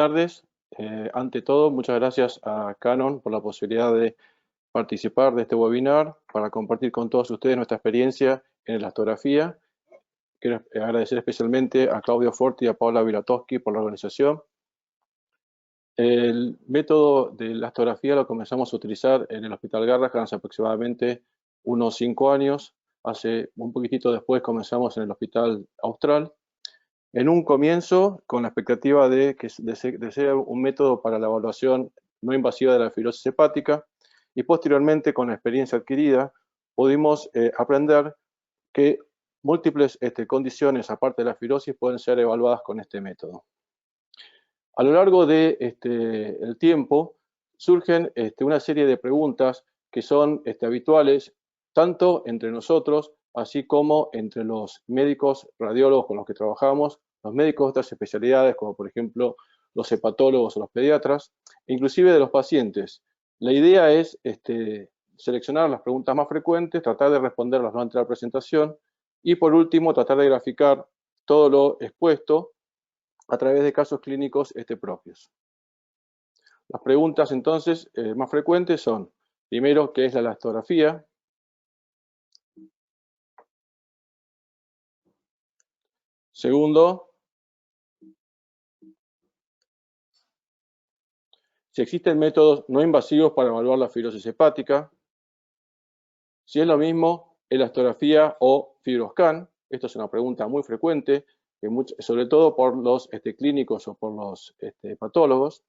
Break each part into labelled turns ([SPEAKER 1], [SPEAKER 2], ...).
[SPEAKER 1] tardes. Ante todo, muchas gracias a Canon por la posibilidad de participar de este webinar para compartir con todos ustedes nuestra experiencia en elastografía. Quiero agradecer especialmente a Claudio Forti y a Paula Vilatowski por la organización. El método de elastografía lo comenzamos a utilizar en el Hospital Garrahan hace aproximadamente unos 5 años. Hace un poquitito después comenzamos en el Hospital Austral. En un comienzo, con la expectativa de ser un método para la evaluación no invasiva de la fibrosis hepática, y posteriormente, con la experiencia adquirida, pudimos aprender que múltiples condiciones, aparte de la fibrosis, pueden ser evaluadas con este método. A lo largo del tiempo, surgen una serie de preguntas que son habituales, tanto entre nosotros, así como entre los médicos radiólogos con los que trabajamos, los médicos de otras especialidades, como por ejemplo los hepatólogos o los pediatras, e inclusive de los pacientes. La idea es seleccionar las preguntas más frecuentes, tratar de responderlas durante la presentación y, por último, tratar de graficar todo lo expuesto a través de casos clínicos propios. Las preguntas, entonces, más frecuentes son, primero, ¿qué es la elastografía? Segundo, si existen métodos no invasivos para evaluar la fibrosis hepática. Si es lo mismo elastografía o fibroscan. Esto es una pregunta muy frecuente, sobre todo por los clínicos o por los hepatólogos.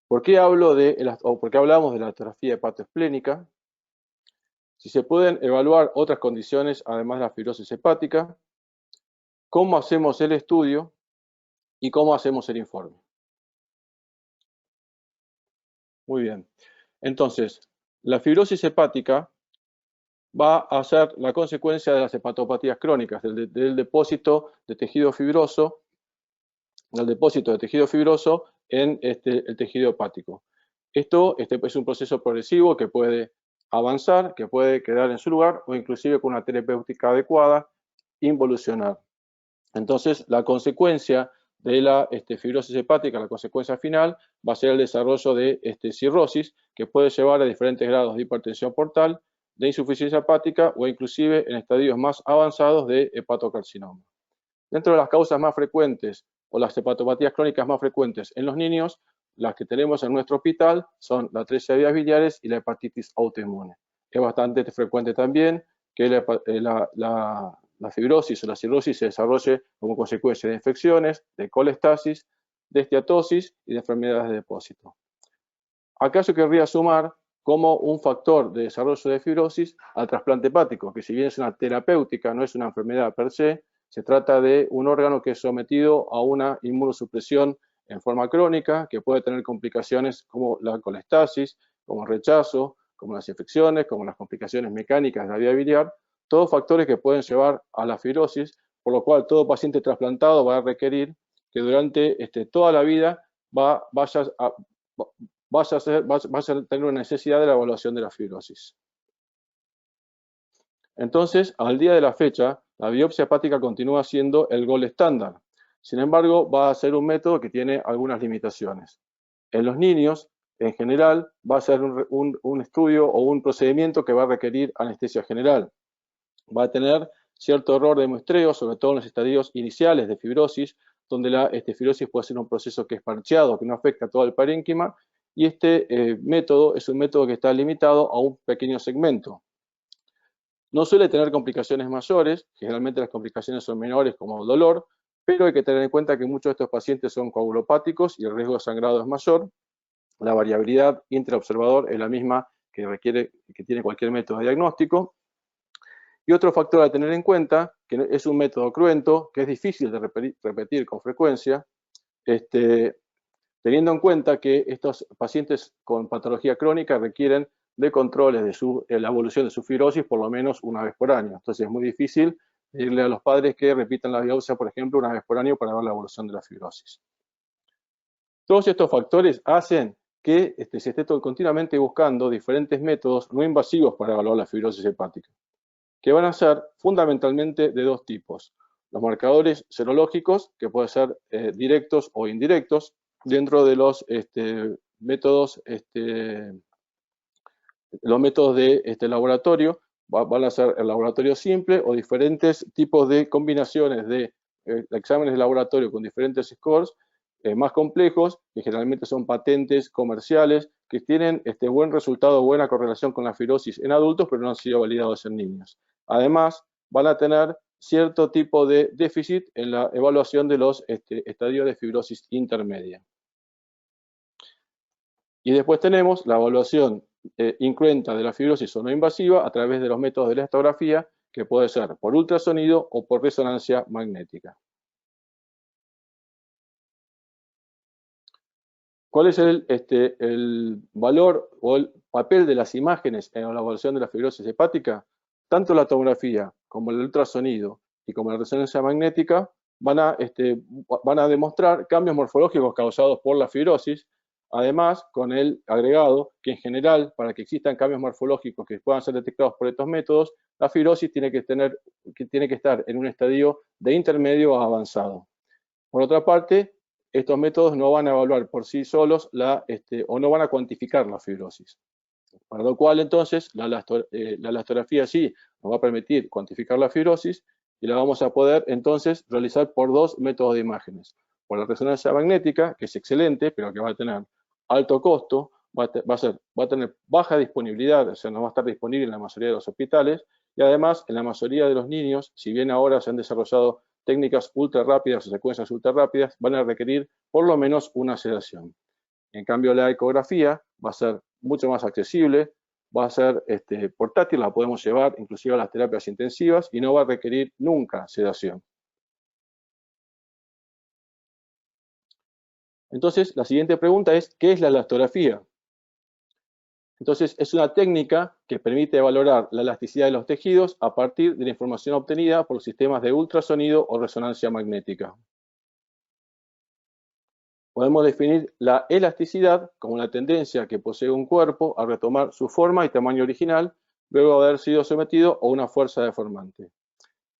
[SPEAKER 1] ¿Por qué hablamos de elastografía hepatoesplénica? Si se pueden evaluar otras condiciones además de la fibrosis hepática, cómo hacemos el estudio y cómo hacemos el informe. Muy bien. Entonces, la fibrosis hepática va a ser la consecuencia de las hepatopatías crónicas, del depósito de tejido fibroso, en el tejido hepático. Esto es un proceso progresivo que puede avanzar, que puede quedar en su lugar o inclusive con una terapéutica adecuada, involucionar. Entonces, la consecuencia de la fibrosis hepática, la consecuencia final, va a ser el desarrollo de cirrosis, que puede llevar a diferentes grados de hipertensión portal, de insuficiencia hepática o inclusive en estadios más avanzados de hepatocarcinoma. Dentro de las causas más frecuentes o las hepatopatías crónicas más frecuentes en los niños, las que tenemos en nuestro hospital son la atresia de vías biliares y la hepatitis autoinmune. Es bastante frecuente también que la fibrosis o la cirrosis se desarrolle como consecuencia de infecciones, de colestasis, de esteatosis y de enfermedades de depósito. Acá yo querría sumar como un factor de desarrollo de fibrosis al trasplante hepático, que si bien es una terapéutica, no es una enfermedad per se, se trata de un órgano que es sometido a una inmunosupresión en forma crónica, que puede tener complicaciones como la colestasis, como el rechazo, como las infecciones, como las complicaciones mecánicas de la vía biliar, todos factores que pueden llevar a la fibrosis, por lo cual todo paciente trasplantado va a requerir que durante toda la vida vaya a tener una necesidad de la evaluación de la fibrosis. Entonces, al día de la fecha, la biopsia hepática continúa siendo el gold estándar. Sin embargo, va a ser un método que tiene algunas limitaciones. En los niños, en general, va a ser un estudio o un procedimiento que va a requerir anestesia general. Va a tener cierto error de muestreo, sobre todo en los estadios iniciales de fibrosis, donde la fibrosis puede ser un proceso que es parcheado, que no afecta a todo el parénquima, y método es un método que está limitado a un pequeño segmento. No suele tener complicaciones mayores, generalmente las complicaciones son menores como dolor, pero hay que tener en cuenta que muchos de estos pacientes son coagulopáticos y el riesgo de sangrado es mayor. La variabilidad intraobservador es la misma que tiene cualquier método diagnóstico. Y otro factor a tener en cuenta, que es un método cruento, que es difícil de repetir con frecuencia, teniendo en cuenta que estos pacientes con patología crónica requieren de controles de la evolución de su fibrosis por lo menos una vez por año. Entonces es muy difícil pedirle a los padres que repitan la biopsia, por ejemplo, una vez por año para ver la evolución de la fibrosis. Todos estos factores hacen que se esté continuamente buscando diferentes métodos no invasivos para evaluar la fibrosis hepática, que van a ser fundamentalmente de dos tipos. Los marcadores serológicos, que pueden ser directos o indirectos, dentro de los métodos de laboratorio. Van a ser el laboratorio simple o diferentes tipos de combinaciones de exámenes de laboratorio con diferentes scores más complejos, que generalmente son patentes comerciales, que tienen buen resultado, buena correlación con la fibrosis en adultos, pero no han sido validados en niños. Además, van a tener cierto tipo de déficit en la evaluación de los estadios de fibrosis intermedia. Y después tenemos la evaluación incruenta de la fibrosis o no invasiva a través de los métodos de elastografía, que puede ser por ultrasonido o por resonancia magnética. ¿Cuál es el valor o el papel de las imágenes en la evaluación de la fibrosis hepática? Tanto la tomografía como el ultrasonido y como la resonancia magnética van a demostrar cambios morfológicos causados por la fibrosis, además con el agregado que en general, para que existan cambios morfológicos que puedan ser detectados por estos métodos, la fibrosis tiene que estar en un estadio de intermedio a avanzado. Por otra parte, estos métodos no van a evaluar por sí solos o no van a cuantificar la fibrosis. Para lo cual, entonces, la elastografía sí nos va a permitir cuantificar la fibrosis y la vamos a poder, entonces, realizar por dos métodos de imágenes. Por la resonancia magnética, que es excelente, pero que va a tener alto costo, va a tener baja disponibilidad, o sea, no va a estar disponible en la mayoría de los hospitales, y además, en la mayoría de los niños, si bien ahora se han desarrollado técnicas ultra rápidas o secuencias ultra rápidas, van a requerir por lo menos una sedación. En cambio, la ecografía va a ser mucho más accesible, va a ser portátil, la podemos llevar inclusive a las terapias intensivas y no va a requerir nunca sedación. Entonces, la siguiente pregunta es, ¿qué es la elastografía? Entonces, es una técnica que permite valorar la elasticidad de los tejidos a partir de la información obtenida por los sistemas de ultrasonido o resonancia magnética. Podemos definir la elasticidad como la tendencia que posee un cuerpo a retomar su forma y tamaño original luego de haber sido sometido a una fuerza deformante.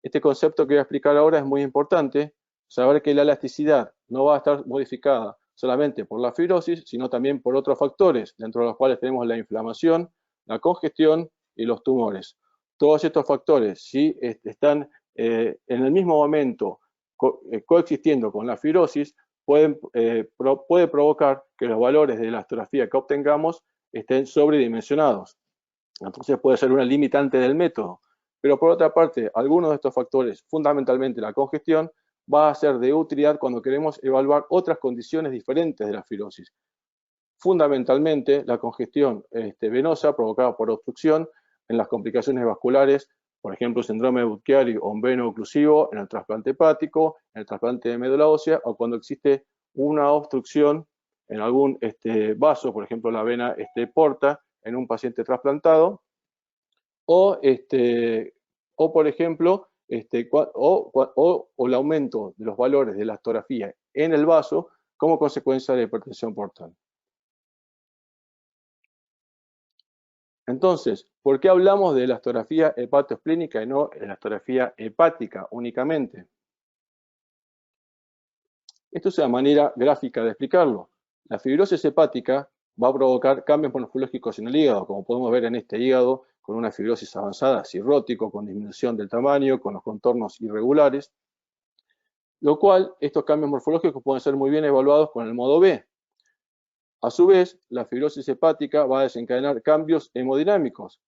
[SPEAKER 1] Este concepto que voy a explicar ahora es muy importante, saber que la elasticidad no va a estar modificada solamente por la fibrosis, sino también por otros factores, dentro de los cuales tenemos la inflamación, la congestión y los tumores. Todos estos factores, si están en el mismo momento coexistiendo con la fibrosis, puede provocar que los valores de la elastografía que obtengamos estén sobredimensionados. Entonces puede ser una limitante del método. Pero por otra parte, algunos de estos factores, fundamentalmente la congestión, va a ser de utilidad cuando queremos evaluar otras condiciones diferentes de la fibrosis. Fundamentalmente la congestión venosa provocada por obstrucción en las complicaciones vasculares, por ejemplo, síndrome de Budd-Chiari o un veno oclusivo en el trasplante hepático, en el trasplante de médula ósea, o cuando existe una obstrucción en algún vaso, por ejemplo, la vena porta en un paciente trasplantado, o por ejemplo, o el aumento de los valores de la elastografía en el vaso como consecuencia de la hipertensión portal. Entonces, ¿por qué hablamos de elastografía hepatoesplénica y no elastografía hepática únicamente? Esto es una manera gráfica de explicarlo. La fibrosis hepática va a provocar cambios morfológicos en el hígado, como podemos ver en este hígado, con una fibrosis avanzada, cirrótico, con disminución del tamaño, con los contornos irregulares, lo cual estos cambios morfológicos pueden ser muy bien evaluados con el modo B. A su vez, la fibrosis hepática va a desencadenar cambios hemodinámicos,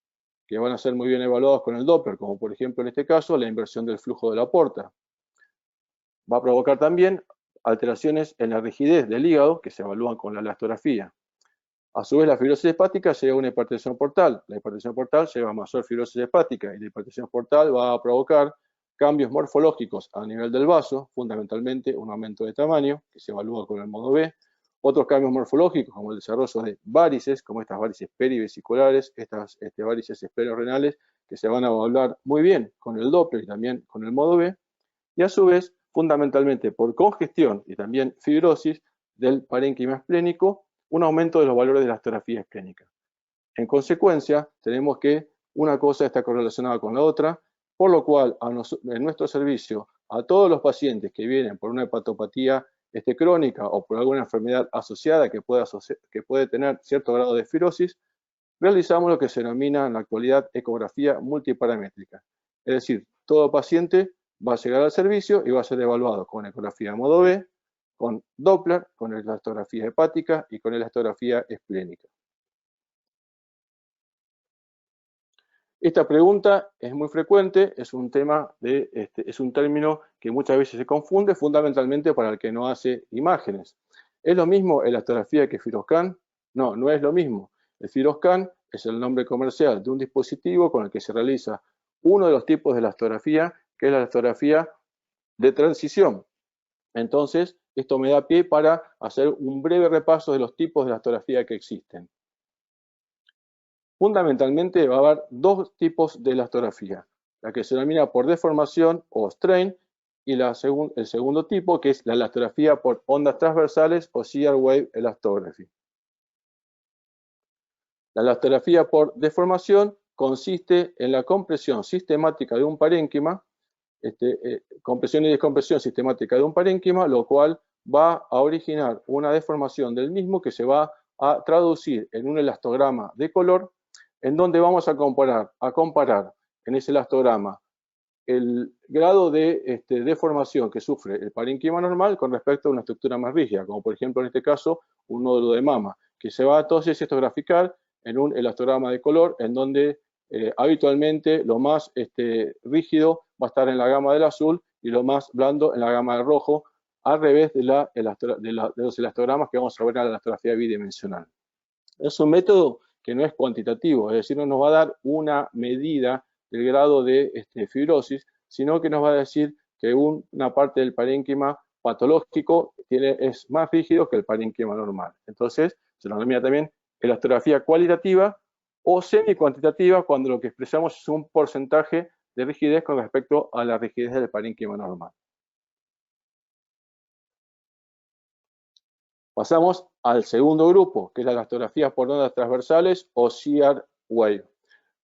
[SPEAKER 1] que van a ser muy bien evaluados con el Doppler, como por ejemplo en este caso la inversión del flujo de la porta. Va a provocar también alteraciones en la rigidez del hígado, que se evalúan con la elastografía. A su vez, la fibrosis hepática lleva a una hipertensión portal. La hipertensión portal lleva a mayor fibrosis hepática y la hipertensión portal va a provocar cambios morfológicos a nivel del vaso, fundamentalmente un aumento de tamaño, que se evalúa con el modo B, otros cambios morfológicos como el desarrollo de varices, como estas varices perivesiculares, estas varices esclerorenales, que se van a evaluar muy bien con el Doppler y también con el modo B, y a su vez, fundamentalmente por congestión y también fibrosis del parénquima esplénico, un aumento de los valores de la elastografía esplénica. En consecuencia, tenemos que una cosa está correlacionada con la otra, por lo cual en nuestro servicio, a todos los pacientes que vienen por una hepatopatía crónica o por alguna enfermedad asociada que puede tener cierto grado de fibrosis, realizamos lo que se denomina en la actualidad ecografía multiparamétrica. Es decir, todo paciente va a llegar al servicio y va a ser evaluado con ecografía modo B, con Doppler, con elastografía hepática y con elastografía esplénica. Esta pregunta es muy frecuente, es un término que muchas veces se confunde, fundamentalmente para el que no hace imágenes. ¿Es lo mismo elastografía que FibroScan? No, no es lo mismo. El FibroScan es el nombre comercial de un dispositivo con el que se realiza uno de los tipos de elastografía, que es la elastografía de transición. Entonces, esto me da pie para hacer un breve repaso de los tipos de elastografía que existen. Fundamentalmente va a haber dos tipos de elastografía, la que se denomina por deformación o strain y el segundo tipo, que es la elastografía por ondas transversales o shear wave elastography. La elastografía por deformación consiste en la compresión sistemática de un parénquima, compresión y descompresión sistemática de un parénquima, lo cual va a originar una deformación del mismo que se va a traducir en un elastograma de color, en donde vamos a comparar en ese elastograma el grado de deformación que sufre el parénquima normal con respecto a una estructura más rígida, como por ejemplo en este caso un nódulo de mama, que se va entonces a graficar en un elastograma de color, en donde habitualmente lo más rígido va a estar en la gama del azul y lo más blando en la gama del rojo, al revés de los elastogramas que vamos a ver en la elastografía bidimensional. Es un método que no es cuantitativo, es decir, no nos va a dar una medida del grado de fibrosis, sino que nos va a decir que una parte del parénquima patológico es más rígido que el parénquima normal. Entonces, se nos denomina también elastografía cualitativa o semi-cuantitativa cuando lo que expresamos es un porcentaje de rigidez con respecto a la rigidez del parénquima normal. Pasamos al segundo grupo, que es la elastografía por ondas transversales o shear wave.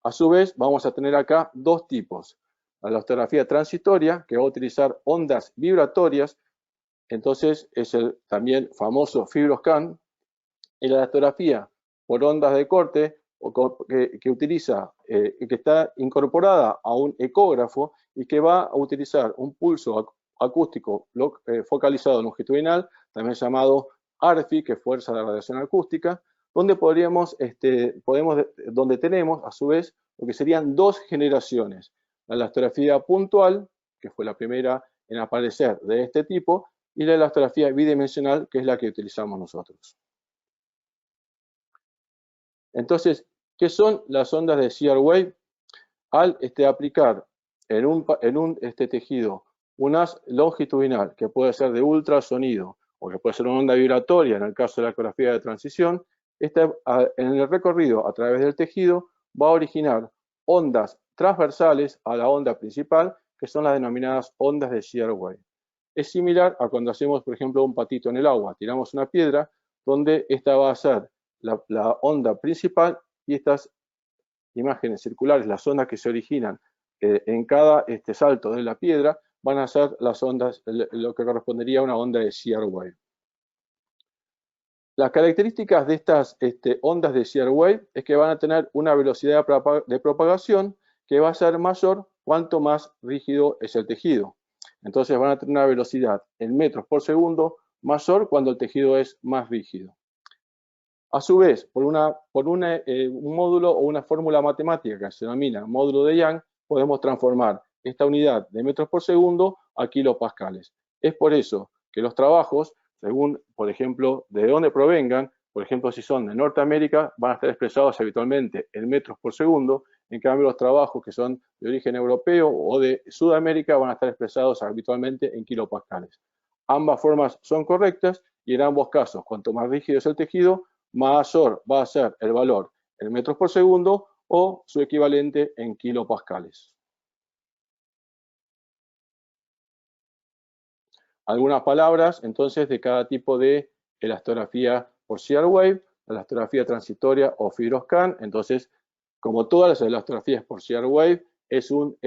[SPEAKER 1] A su vez, vamos a tener acá dos tipos. La elastografía transitoria, que va a utilizar ondas vibratorias, entonces es el también famoso FibroScan, y la elastografía por ondas de corte, que utiliza, que está incorporada a un ecógrafo y que va a utilizar un pulso acústico focalizado longitudinal, también llamado ARFI, que es fuerza de radiación acústica, donde donde tenemos a su vez lo que serían dos generaciones. La elastografía puntual, que fue la primera en aparecer de este tipo, y la elastografía bidimensional, que es la que utilizamos nosotros. Entonces, ¿qué son las ondas de shear wave? Al aplicar en un tejido un haz longitudinal, que puede ser de ultrasonido, o que puede ser una onda vibratoria en el caso de la ecografía de transición, en el recorrido a través del tejido va a originar ondas transversales a la onda principal, que son las denominadas ondas de shear wave. Es similar a cuando hacemos, por ejemplo, un patito en el agua. Tiramos una piedra donde esta va a ser la onda principal y estas imágenes circulares, las ondas que se originan en cada salto de la piedra, van a ser las ondas, lo que correspondería a una onda de shear wave. Las características de estas ondas de shear wave es que van a tener una velocidad de propagación que va a ser mayor cuanto más rígido es el tejido. Entonces van a tener una velocidad en metros por segundo mayor cuando el tejido es más rígido. A su vez, por un módulo o una fórmula matemática que se denomina módulo de Young, podemos transformar esta unidad de metros por segundo a kilopascales. Es por eso que los trabajos, según, por ejemplo, de dónde provengan, por ejemplo, si son de Norteamérica, van a estar expresados habitualmente en metros por segundo, en cambio los trabajos que son de origen europeo o de Sudamérica van a estar expresados habitualmente en kilopascales. Ambas formas son correctas y en ambos casos, cuanto más rígido es el tejido, mayor va a ser el valor en metros por segundo o su equivalente en kilopascales. Algunas palabras, entonces, de cada tipo de elastografía por shear wave, la elastografía transitoria o FibroScan. Entonces, como todas las elastografías por shear wave, es un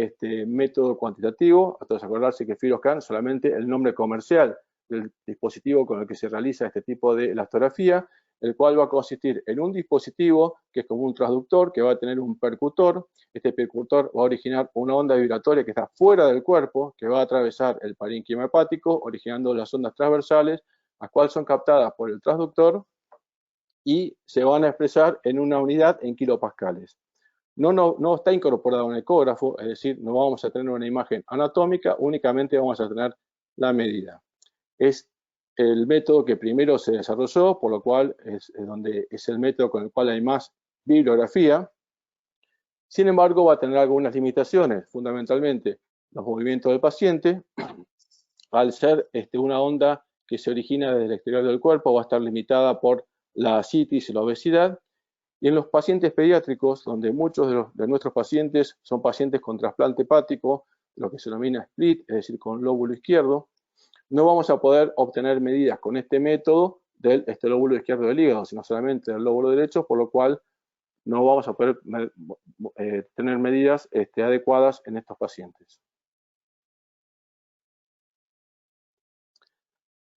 [SPEAKER 1] método cuantitativo. Entonces, acordarse que FibroScan solamente el nombre comercial del dispositivo con el que se realiza este tipo de elastografía, el cual va a consistir en un dispositivo que es como un transductor, que va a tener un percutor. Este percutor va a originar una onda vibratoria que está fuera del cuerpo, que va a atravesar el parénquima hepático, originando las ondas transversales, las cuales son captadas por el transductor y se van a expresar en una unidad en kilopascales. No está incorporado un ecógrafo, es decir, no vamos a tener una imagen anatómica, únicamente vamos a tener la medida. Es el método que primero se desarrolló, por lo cual es el método con el cual hay más bibliografía. Sin embargo, va a tener algunas limitaciones, fundamentalmente los movimientos del paciente. Al ser una onda que se origina desde el exterior del cuerpo, va a estar limitada por la ascitis y la obesidad. Y en los pacientes pediátricos, donde muchos de nuestros pacientes son pacientes con trasplante hepático, lo que se denomina split, es decir, con lóbulo izquierdo, no vamos a poder obtener medidas con este método del lóbulo izquierdo del hígado, sino solamente del lóbulo derecho, por lo cual no vamos a poder tener medidas adecuadas en estos pacientes.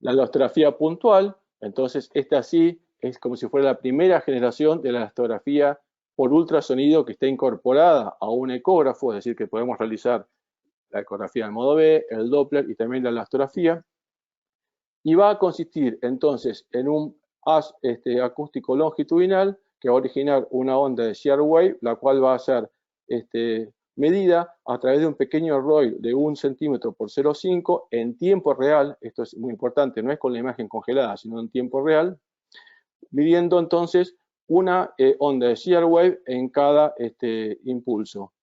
[SPEAKER 1] La elastografía puntual, entonces esta sí es como si fuera la primera generación de la elastografía por ultrasonido que está incorporada a un ecógrafo, es decir, que podemos realizar la ecografía en modo B, el Doppler y también la elastografía. Y va a consistir entonces en un haz acústico longitudinal que va a originar una onda de shear wave, la cual va a ser medida a través de un pequeño ROI de 1 centímetro por 0,5 en tiempo real. Esto es muy importante, no es con la imagen congelada, sino en tiempo real, midiendo entonces una onda de shear wave en cada impulso.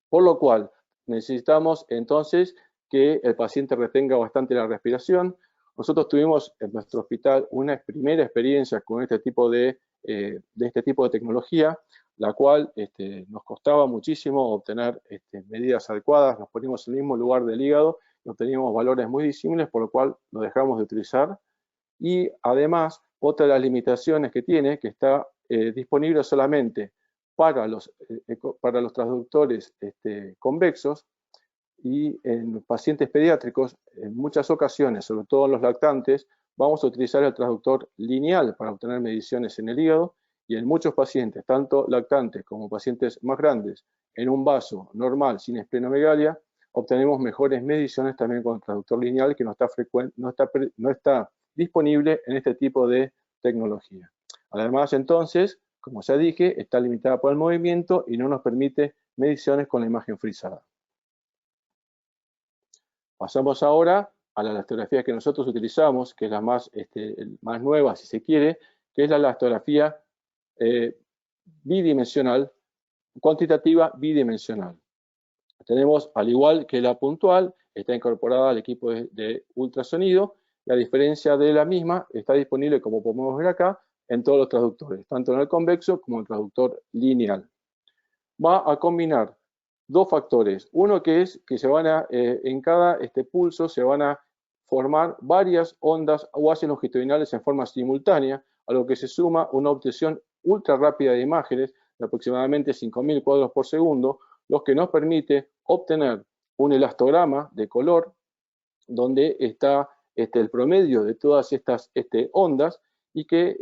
[SPEAKER 1] Por lo cual necesitamos entonces que el paciente retenga bastante la respiración. Nosotros tuvimos en nuestro hospital una primera experiencia con este tipo de tecnología, la cual nos costaba muchísimo obtener medidas adecuadas. Nos poníamos en el mismo lugar del hígado y obteníamos valores muy disímiles, por lo cual lo dejamos de utilizar. Y además, otra de las limitaciones que tiene, que está disponible solamente para los transductores convexos, y en pacientes pediátricos, en muchas ocasiones, sobre todo en los lactantes, vamos a utilizar el transductor lineal para obtener mediciones en el hígado, y en muchos pacientes, tanto lactantes como pacientes más grandes, en un vaso normal sin esplenomegalia, obtenemos mejores mediciones también con el transductor lineal, que no está disponible en este tipo de tecnología. Además, entonces, como ya dije, está limitada por el movimiento y no nos permite mediciones con la imagen frisada. Pasamos ahora a la elastografía que nosotros utilizamos, que es la más nueva, si se quiere, que es la elastografía bidimensional, cuantitativa bidimensional. Tenemos, al igual que la puntual, está incorporada al equipo de ultrasonido, y a diferencia de la misma, está disponible, como podemos ver acá, en todos los transductores, tanto en el convexo como en el transductor lineal. Va a combinar dos factores. Uno que es que en cada pulso se van a formar varias ondas o haces longitudinales en forma simultánea, a lo que se suma una obtención ultra rápida de imágenes de aproximadamente 5.000 cuadros por segundo, lo que nos permite obtener un elastograma de color donde está el promedio de todas estas ondas y que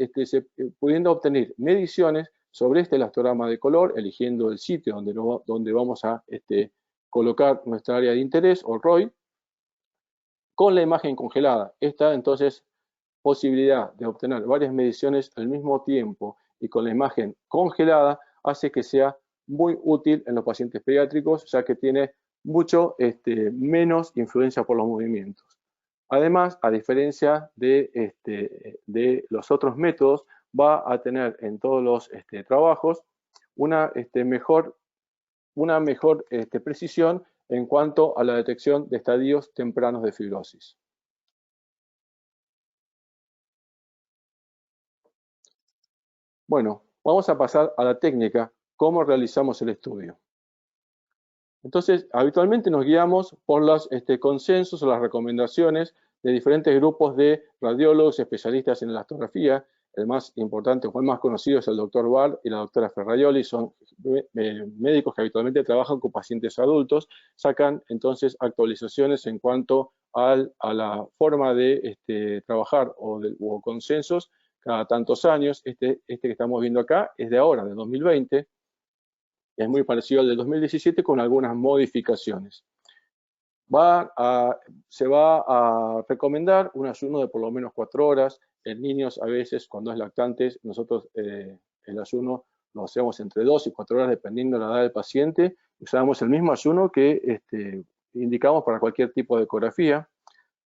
[SPEAKER 1] pudiendo obtener mediciones sobre este elastograma de color, eligiendo el sitio donde vamos a colocar nuestra área de interés o ROI, con la imagen congelada. Esta entonces posibilidad de obtener varias mediciones al mismo tiempo y con la imagen congelada hace que sea muy útil en los pacientes pediátricos, ya que tiene mucho menos influencia por los movimientos. Además, a diferencia de los otros métodos, va a tener en todos los trabajos una mejor precisión en cuanto a la detección de estadios tempranos de fibrosis. Bueno, vamos a pasar a la técnica, cómo realizamos el estudio. Entonces, habitualmente nos guiamos por los consensos o las recomendaciones de diferentes grupos de radiólogos especialistas en elastografía. El más importante o el más conocido es el doctor Barr y la doctora Ferraioli, son médicos que habitualmente trabajan con pacientes adultos, sacan entonces actualizaciones en cuanto a la forma de trabajar o consensos cada tantos años. Este que estamos viendo acá es de ahora, de 2020. Es muy parecido al del 2017 con algunas modificaciones. Se va a recomendar un ayuno de por lo menos 4 horas. En niños, a veces, cuando es lactantes, nosotros el ayuno lo hacemos entre 2 y 4 horas, dependiendo de la edad del paciente. Usamos el mismo ayuno que indicamos para cualquier tipo de ecografía.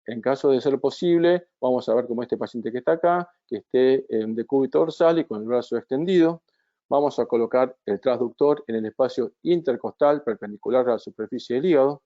[SPEAKER 1] En caso de ser posible, vamos a ver como este paciente que está acá, que esté en decúbito dorsal y con el brazo extendido. Vamos a colocar el transductor en el espacio intercostal perpendicular a la superficie del hígado.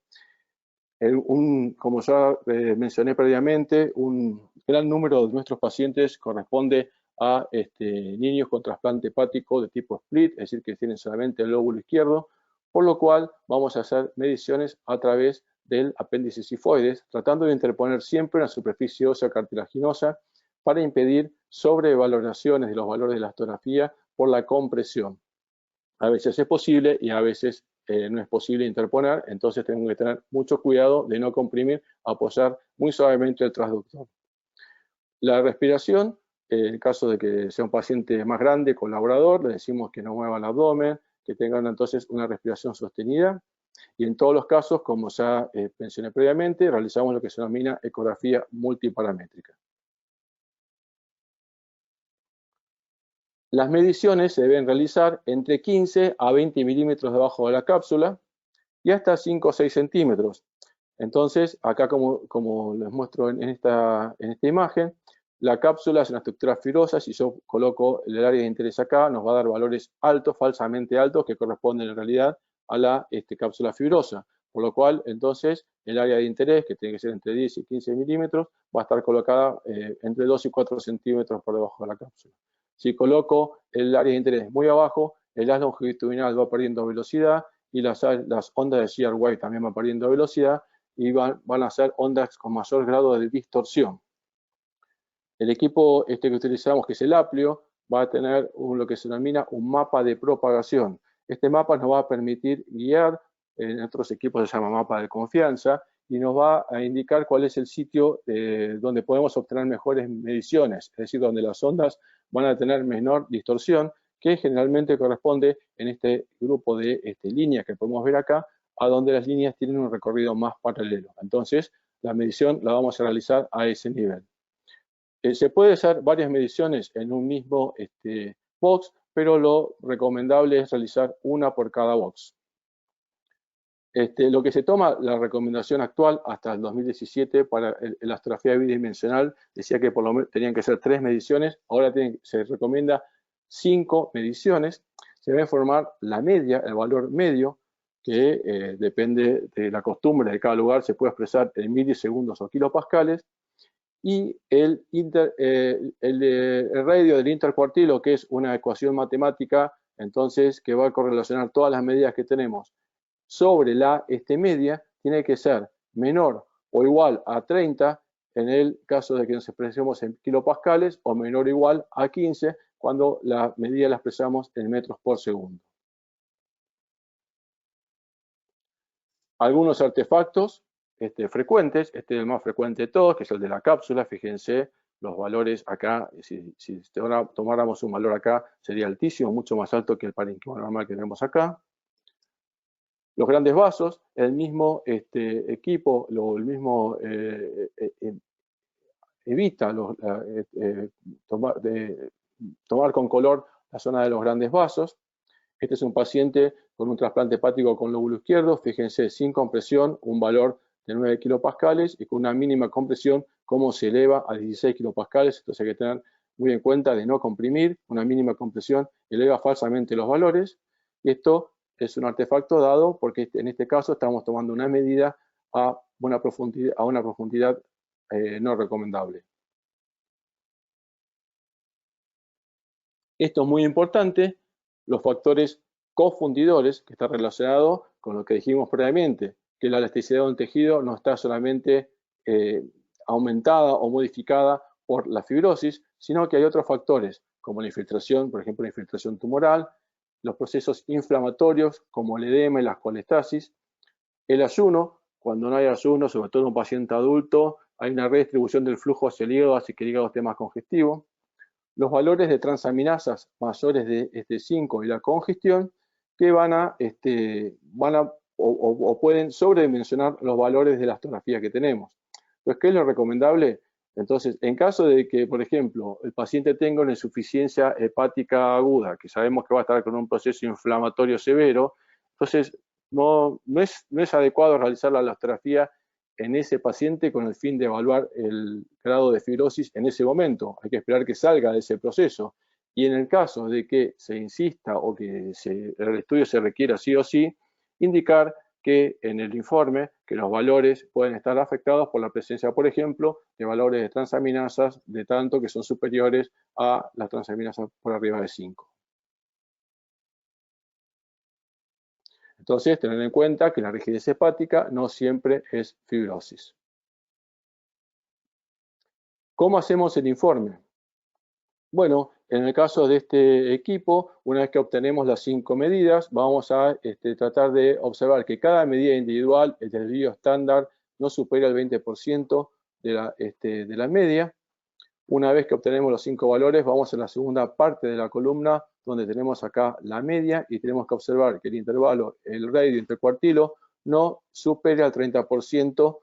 [SPEAKER 1] Como ya mencioné previamente, un gran número de nuestros pacientes corresponde a niños con trasplante hepático de tipo split, es decir, que tienen solamente el lóbulo izquierdo, por lo cual vamos a hacer mediciones a través del apéndice cifoides, tratando de interponer siempre una superficie ósea cartilaginosa para impedir sobrevaloraciones de los valores de la elastografía por la compresión. A veces es posible y a veces no es posible interponer, entonces tenemos que tener mucho cuidado de no comprimir, apoyar muy suavemente el transductor. La respiración, en el caso de que sea un paciente más grande, colaborador, le decimos que no mueva el abdomen, que tengan entonces una respiración sostenida. Y en todos los casos, como ya mencioné previamente, realizamos lo que se denomina ecografía multiparamétrica. Las mediciones se deben realizar entre 15 a 20 milímetros debajo de la cápsula y hasta 5 o 6 centímetros. Entonces, acá como les muestro en esta imagen, la cápsula es una estructura fibrosa. Si yo coloco el área de interés acá, nos va a dar valores altos, falsamente altos, que corresponden en realidad a la cápsula fibrosa. Por lo cual, entonces, el área de interés, que tiene que ser entre 10 y 15 milímetros, va a estar colocada entre 2 y 4 centímetros por debajo de la cápsula. Si coloco el área de interés muy abajo, el haz longitudinal va perdiendo velocidad y las ondas de shear wave también van perdiendo velocidad y van a ser ondas con mayor grado de distorsión. El equipo que utilizamos, que es el Aplio, va a tener lo que se denomina un mapa de propagación. Este mapa nos va a permitir guiar, en otros equipos se llama mapa de confianza, y nos va a indicar cuál es el sitio donde podemos obtener mejores mediciones, es decir, donde las ondas van a tener menor distorsión, que generalmente corresponde en este grupo de líneas que podemos ver acá, a donde las líneas tienen un recorrido más paralelo. Entonces, la medición la vamos a realizar a ese nivel. Se puede hacer varias mediciones en un mismo box, pero lo recomendable es realizar una por cada box. Lo que se toma, la recomendación actual hasta el 2017 para la elastografía bidimensional, decía que por lo menos tenían que ser 3 mediciones, ahora se recomienda 5 mediciones. Se debe formar la media, el valor medio, que depende de la costumbre de cada lugar, se puede expresar en milisegundos o kilopascales, y el radio del intercuartilo, que es una ecuación matemática, entonces, que va a correlacionar todas las medidas que tenemos sobre la media, tiene que ser menor o igual a 30 en el caso de que nos expresemos en kilopascales, o menor o igual a 15 cuando la medida la expresamos en metros por segundo. Algunos artefactos frecuentes, este es el más frecuente de todos, que es el de la cápsula. Fíjense los valores acá, si tomáramos un valor acá, sería altísimo, mucho más alto que el parénquima normal que tenemos acá. Los grandes vasos, el mismo equipo, el mismo evita tomar con color la zona de los grandes vasos. Este es un paciente con un trasplante hepático con lóbulo izquierdo, fíjense, sin compresión, un valor de 9 kilopascales, y con una mínima compresión, cómo se eleva a 16 kilopascales. Entonces hay que tener muy en cuenta de no comprimir. Una mínima compresión eleva falsamente los valores, y esto es un artefacto dado porque en este caso estamos tomando una medida a una profundidad no recomendable. Esto es muy importante, los factores cofundidores, que está relacionado con lo que dijimos previamente, que la elasticidad de un tejido no está solamente aumentada o modificada por la fibrosis, sino que hay otros factores, como la infiltración, por ejemplo, la infiltración tumoral, los procesos inflamatorios, como el edema y la colestasis, el ayuno, cuando no hay ayuno, sobre todo en un paciente adulto, hay una redistribución del flujo hacia el hígado, así que el hígado esté más congestivo. Los valores de transaminasas mayores de 5 y la congestión que o pueden sobredimensionar los valores de la elastografía que tenemos. Entonces, ¿qué es lo recomendable? Entonces, en caso de que, por ejemplo, el paciente tenga una insuficiencia hepática aguda, que sabemos que va a estar con un proceso inflamatorio severo, entonces no es adecuado realizar la elastografía en ese paciente con el fin de evaluar el grado de fibrosis en ese momento. Hay que esperar que salga de ese proceso. Y en el caso de que se insista o que el estudio se requiera sí o sí, indicar que en el informe que los valores pueden estar afectados por la presencia, por ejemplo, de valores de transaminasas de tanto que son superiores a las transaminasas por arriba de 5. Entonces, tener en cuenta que la rigidez hepática no siempre es fibrosis. ¿Cómo hacemos el informe? Bueno, en el caso de este equipo, una vez que obtenemos las 5 medidas, vamos a tratar de observar que cada medida individual, el desvío estándar, no supera el 20% de la media. Una vez que obtenemos los 5 valores, vamos a la segunda parte de la columna, donde tenemos acá la media y tenemos que observar que el intervalo, el radio intercuartilo, no supere al 30%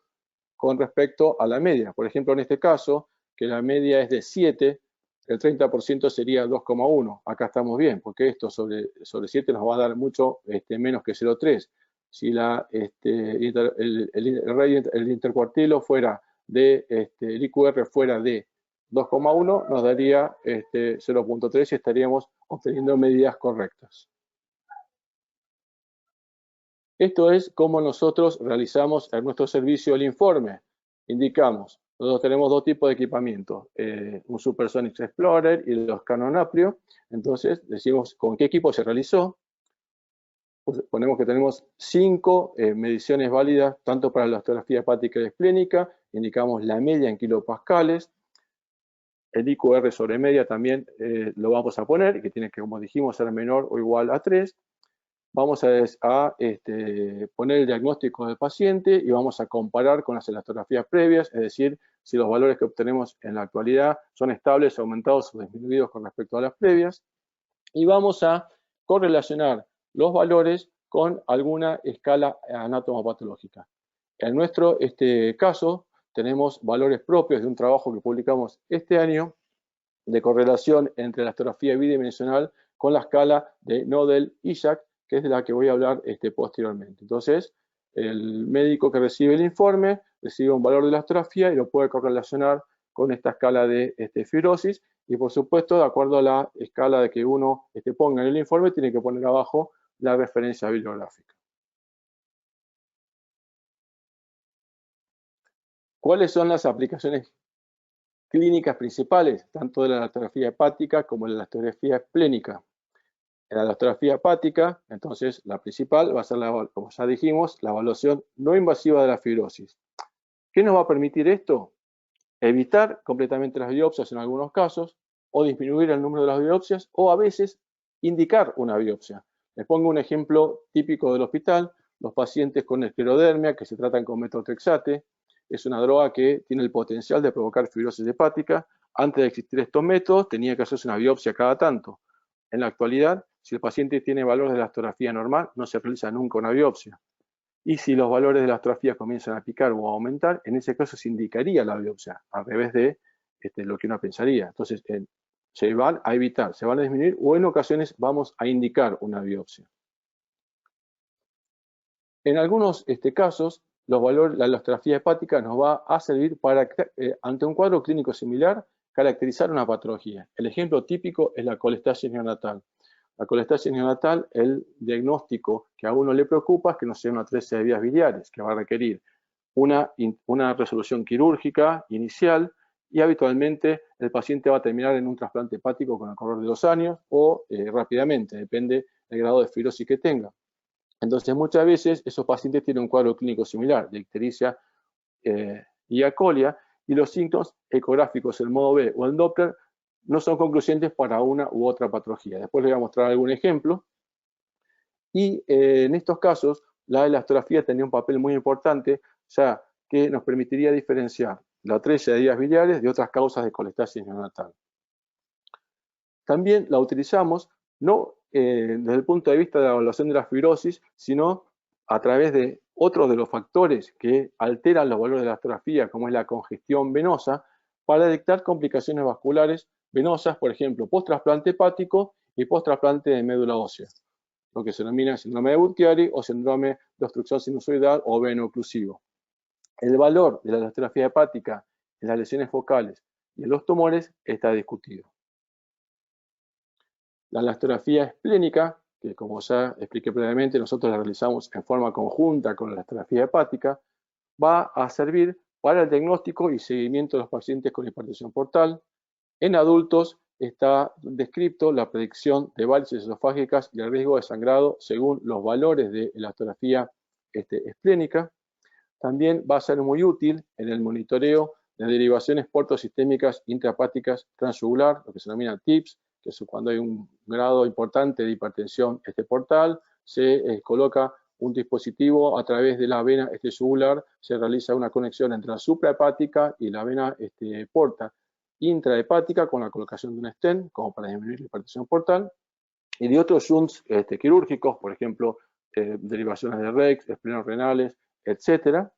[SPEAKER 1] con respecto a la media. Por ejemplo, en este caso, que la media es de 7, el 30% sería 2,1. Acá estamos bien, porque esto sobre 7 nos va a dar mucho menos que 0,3. Si el intercuartilo fuera de, el IQR fuera de 2,1, nos daría 0,3 y estaríamos obteniendo medidas correctas. Esto es cómo nosotros realizamos en nuestro servicio el informe. Indicamos, nosotros tenemos dos tipos de equipamiento, un Supersonic Explorer y los Canon Aprio. Entonces decimos con qué equipo se realizó. Ponemos que tenemos 5 mediciones válidas, tanto para la elastografía hepática y esplénica, indicamos la media en kilopascales. El IQR sobre media también lo vamos a poner, que tiene que, como dijimos, ser menor o igual a 3. Vamos a poner el diagnóstico del paciente y vamos a comparar con las elastografías previas, es decir, si los valores que obtenemos en la actualidad son estables, aumentados o disminuidos con respecto a las previas. Y vamos a correlacionar los valores con alguna escala anatomopatológica. En nuestro caso, tenemos valores propios de un trabajo que publicamos este año de correlación entre la elastografía bidimensional con la escala de Nodel-Ishak, que es de la que voy a hablar posteriormente. Entonces, el médico que recibe el informe recibe un valor de la elastografía y lo puede correlacionar con esta escala de fibrosis y, por supuesto, de acuerdo a la escala de que uno ponga en el informe, tiene que poner abajo la referencia bibliográfica. ¿Cuáles son las aplicaciones clínicas principales, tanto de la elastografía hepática como de la elastografía esplénica? En la elastografía hepática, entonces, la principal va a ser, como ya dijimos, la evaluación no invasiva de la fibrosis. ¿Qué nos va a permitir esto? Evitar completamente las biopsias en algunos casos, o disminuir el número de las biopsias, o a veces indicar una biopsia. Les pongo un ejemplo típico del hospital: los pacientes con esclerodermia que se tratan con metotrexate. Es una droga que tiene el potencial de provocar fibrosis hepática. Antes de existir estos métodos, tenía que hacerse una biopsia cada tanto. En la actualidad, si el paciente tiene valores de elastografía normal, no se realiza nunca una biopsia. Y si los valores de la elastografía comienzan a picar o a aumentar, en ese caso se indicaría la biopsia, al revés de lo que uno pensaría. Entonces, se van a evitar, se van a disminuir, o en ocasiones vamos a indicar una biopsia. En algunos casos, la elastografía hepática nos va a servir para, ante un cuadro clínico similar, caracterizar una patología. El ejemplo típico es la colestasis neonatal. La colestasis neonatal, el diagnóstico que a uno le preocupa es que no sea una atresia de vías biliares, que va a requerir una resolución quirúrgica inicial y habitualmente el paciente va a terminar en un trasplante hepático con el correr de 2 años o rápidamente, depende del grado de fibrosis que tenga. Entonces, muchas veces esos pacientes tienen un cuadro clínico similar de ictericia y acolia, y los síntomas ecográficos, el modo B o el Doppler, no son concluyentes para una u otra patología. Después les voy a mostrar algún ejemplo. Y en estos casos, la elastografía tenía un papel muy importante, ya que nos permitiría diferenciar la atresia de vías biliares de otras causas de colestasis neonatal. También la utilizamos no desde el punto de vista de la evaluación de la fibrosis, sino a través de otros de los factores que alteran los valores de la elastografía, como es la congestión venosa, para detectar complicaciones vasculares venosas, por ejemplo, post-trasplante hepático y post-trasplante de médula ósea, lo que se denomina síndrome de Budd-Chiari o síndrome de obstrucción sinusoidal o veno-oclusivo. El valor de la elastografía hepática en las lesiones focales y en los tumores está discutido. La elastografía esplénica, que como ya expliqué previamente, nosotros la realizamos en forma conjunta con la elastografía hepática, va a servir para el diagnóstico y seguimiento de los pacientes con hipertensión portal. En adultos está descrito la predicción de varices esofágicas y el riesgo de sangrado según los valores de elastografía esplénica. También va a ser muy útil en el monitoreo de derivaciones portosistémicas intrahepáticas transyugular, lo que se denomina TIPS, que es cuando hay un grado importante de hipertensión portal, se coloca un dispositivo a través de la vena yugular, se realiza una conexión entre la suprahepática y la vena porta intrahepática con la colocación de un stent, como para disminuir la hipertensión portal, y de otros shunts quirúrgicos, por ejemplo, derivaciones de REX, esplenorenales, etc.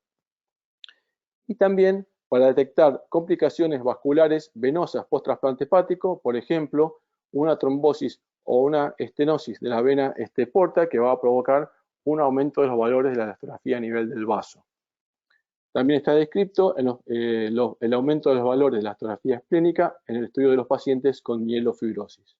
[SPEAKER 1] Y también para detectar complicaciones vasculares venosas post-trasplante hepático, por ejemplo, una trombosis o una estenosis de la vena porta que va a provocar un aumento de los valores de la elastografía a nivel del vaso. También está descrito el aumento de los valores de la elastografía esplénica en el estudio de los pacientes con mielofibrosis.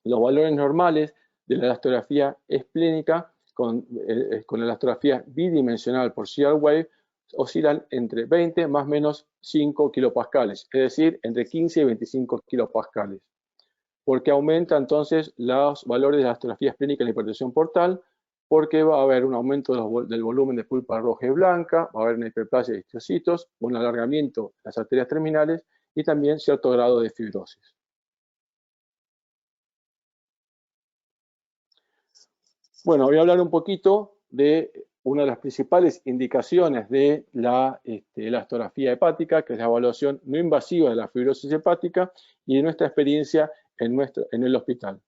[SPEAKER 1] Los valores normales de la elastografía esplénica con la elastografía bidimensional por shear wave oscilan entre 20 más o menos 5 kilopascales, es decir, entre 15 y 25 kilopascales, porque aumenta entonces los valores de la elastografía esplénica en la hipertensión portal, porque va a haber un aumento del volumen de pulpa roja y blanca, va a haber una hiperplasia de histocitos, un alargamiento de las arterias terminales y también cierto grado de fibrosis. Bueno, voy a hablar un poquito de una de las principales indicaciones de la elastografía hepática, que es la evaluación no invasiva de la fibrosis hepática y de nuestra experiencia en el hospital.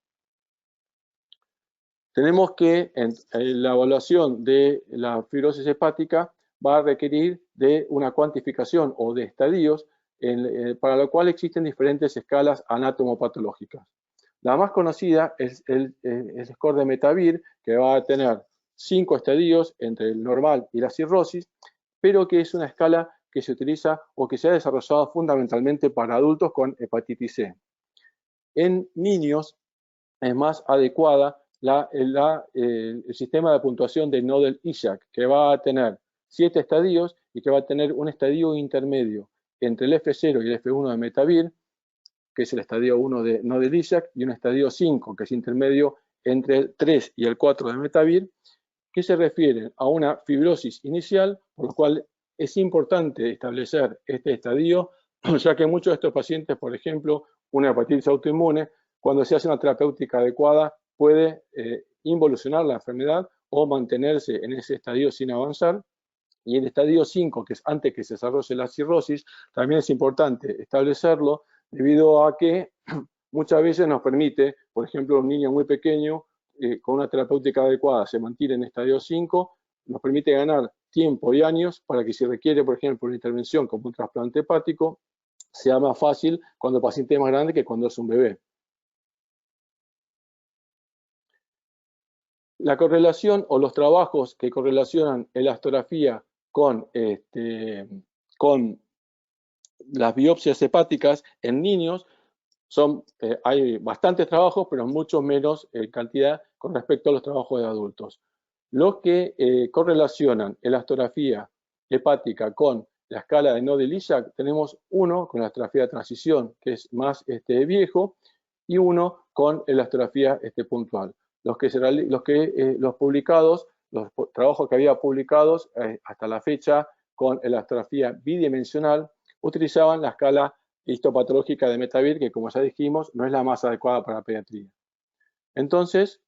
[SPEAKER 1] Tenemos que la evaluación de la fibrosis hepática va a requerir de una cuantificación o de estadios, para lo cual existen diferentes escalas anatomopatológicas. La más conocida es el score de Metavir, que va a tener 5 estadios entre el normal y la cirrosis, pero que es una escala que se utiliza o que se ha desarrollado fundamentalmente para adultos con hepatitis C. En niños es más adecuada el sistema de puntuación de Nodel-Ishak, que va a tener 7 estadios y que va a tener un estadio intermedio entre el F0 y el F1 de Metavir, que es el estadio 1 de Nodel-Ishak, y un estadio 5, que es intermedio entre el 3 y el 4 de Metavir, que se refieren a una fibrosis inicial, por lo cual es importante establecer este estadio, ya que muchos de estos pacientes, por ejemplo, una hepatitis autoinmune, cuando se hace una terapéutica adecuada, puede involucionar la enfermedad o mantenerse en ese estadio sin avanzar. Y el estadio 5, que es antes que se desarrolle la cirrosis, también es importante establecerlo debido a que muchas veces nos permite, por ejemplo, un niño muy pequeño con una terapéutica adecuada se mantiene en estadio 5, nos permite ganar tiempo y años para que si requiere, por ejemplo, una intervención como un trasplante hepático, sea más fácil cuando el paciente es más grande que cuando es un bebé. La correlación o los trabajos que correlacionan elastografía con las biopsias hepáticas en niños hay bastantes trabajos, pero mucho menos cantidad con respecto a los trabajos de adultos. Los que correlacionan elastografía hepática con la escala de Nodel-Ishak, tenemos uno con elastografía de transición, que es más viejo, y uno con elastografía puntual. Los publicados, los trabajos que había publicados hasta la fecha con elastografía bidimensional, utilizaban la escala histopatológica de Metavir, que como ya dijimos, no es la más adecuada para pediatría. Entonces,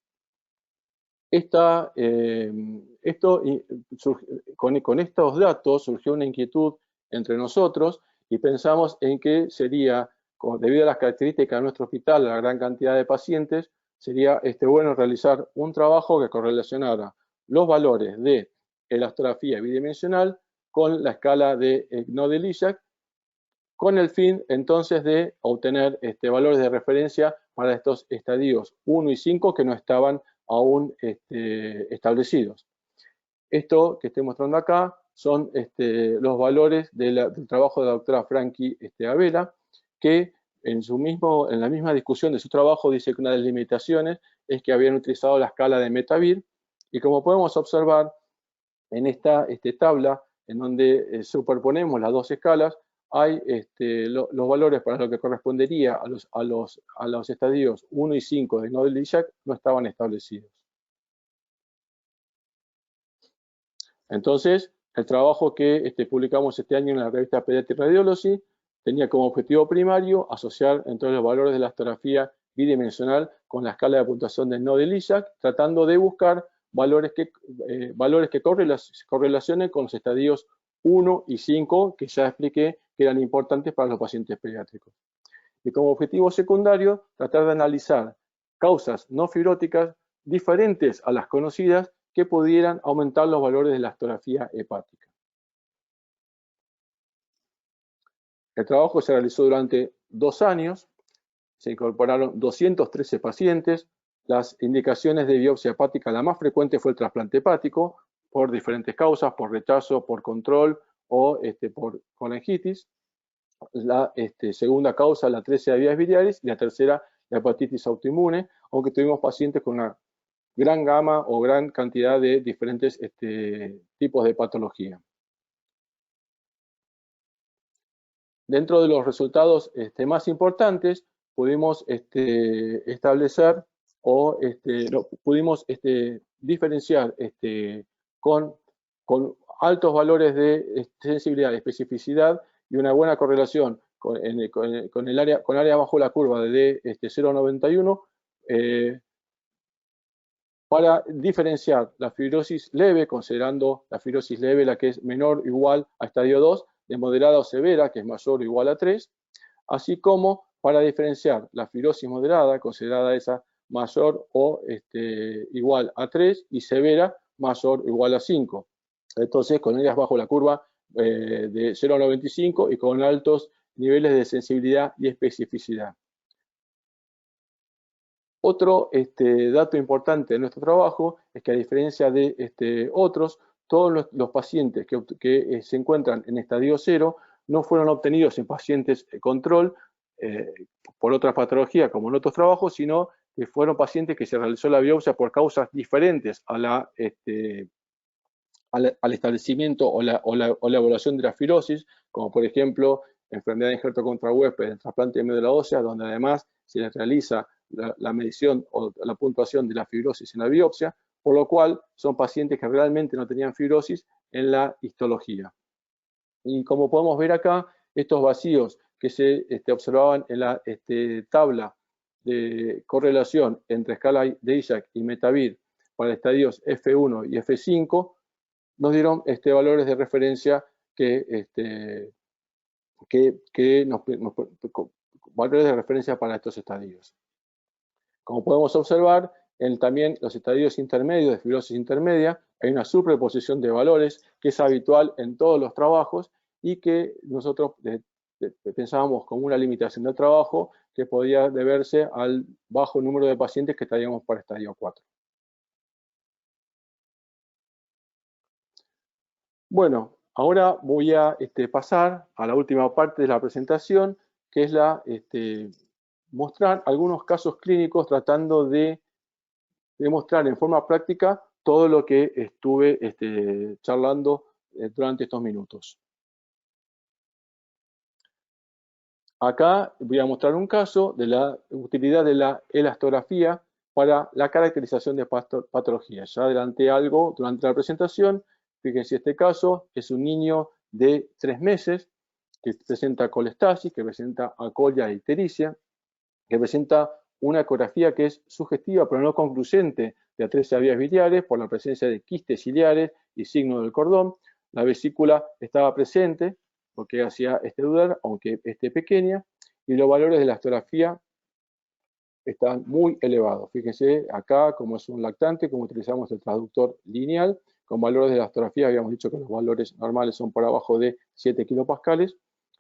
[SPEAKER 1] con estos datos surgió una inquietud entre nosotros y pensamos en que sería, debido a las características de nuestro hospital, la gran cantidad de pacientes, sería bueno realizar un trabajo que correlacionara los valores de elastografía bidimensional con la escala de Knoll-Ishak, con el fin entonces de obtener valores de referencia para estos estadios 1 y 5 que no estaban aún establecidos. Esto que estoy mostrando acá son los valores del trabajo de la doctora Frankie Abela, que en la misma discusión de su trabajo dice que una de las limitaciones es que habían utilizado la escala de Metavir, y como podemos observar en esta tabla, en donde superponemos las dos escalas, hay los valores para lo que correspondería a los estadios 1 y 5 de Knoll-Ishak no estaban establecidos. Entonces, el trabajo que publicamos este año en la revista Pediatric Radiology tenía como objetivo primario asociar entonces los valores de la elastografía bidimensional con la escala de puntuación de Knoll-Ishak, tratando de buscar valores que correlacionen con los estadios 1 y 5, que ya expliqué que eran importantes para los pacientes pediátricos. Y como objetivo secundario, tratar de analizar causas no fibróticas diferentes a las conocidas que pudieran aumentar los valores de la elastografía hepática. El trabajo se realizó durante 2 años, se incorporaron 213 pacientes. Las indicaciones de biopsia hepática, la más frecuente fue el trasplante hepático, por diferentes causas, por rechazo, por control o por colangitis. La segunda causa, la 13 de vías biliares, y la tercera, la hepatitis autoinmune, aunque tuvimos pacientes con una gran gama o gran cantidad de diferentes tipos de patología. Dentro de los resultados más importantes, pudimos establecer o pudimos diferenciar con altos valores de sensibilidad y especificidad y una buena correlación con área bajo la curva de 0,91 para diferenciar la fibrosis leve, considerando la fibrosis leve la que es menor o igual a estadio 2, de moderada o severa, que es mayor o igual a 3, así como para diferenciar la fibrosis moderada, considerada esa mayor o igual a 3, y severa, mayor o igual a 5. Entonces, con áreas bajo la curva de 0,95 y con altos niveles de sensibilidad y especificidad. Otro dato importante de nuestro trabajo es que, a diferencia de otros, todos los pacientes que se encuentran en estadio 0 no fueron obtenidos en pacientes control por otra patología como en otros trabajos, sino que fueron pacientes que se realizó la biopsia por causas diferentes al establecimiento o la evaluación de la fibrosis, como por ejemplo enfermedad de injerto contra huésped, trasplante de médula ósea, donde además se les realiza la medición o la puntuación de la fibrosis en la biopsia, por lo cual son pacientes que realmente no tenían fibrosis en la histología. Y como podemos ver acá, estos vacíos que se observaban en la tabla de correlación entre escala de Ishak y Metavir para estadios F1 y F5 nos dieron valores de referencia valores de referencia para estos estadios. Como podemos observar, también los estadios intermedios de fibrosis intermedia, hay una superposición de valores que es habitual en todos los trabajos y que nosotros pensábamos como una limitación del trabajo que podía deberse al bajo número de pacientes que estaríamos para estadio 4. Bueno, ahora voy a pasar a la última parte de la presentación, que es mostrar algunos casos clínicos tratando de demostrar en forma práctica todo lo que estuve charlando durante estos minutos. Acá voy a mostrar un caso de la utilidad de la elastografía para la caracterización de patologías. Ya adelanté algo durante la presentación. Fíjense, este caso es un niño de 3 meses que presenta colestasis, que presenta acolia e ictericia, que presenta una ecografía que es sugestiva pero no concluyente de atresia vías biliares por la presencia de quistes ciliares y signo del cordón. La vesícula estaba presente, lo que hacía dudar, aunque esté pequeña, y los valores de la elastografía están muy elevados. Fíjense acá, como es un lactante, como utilizamos el traductor lineal, con valores de elastografía, habíamos dicho que los valores normales son por abajo de 7 kilopascales,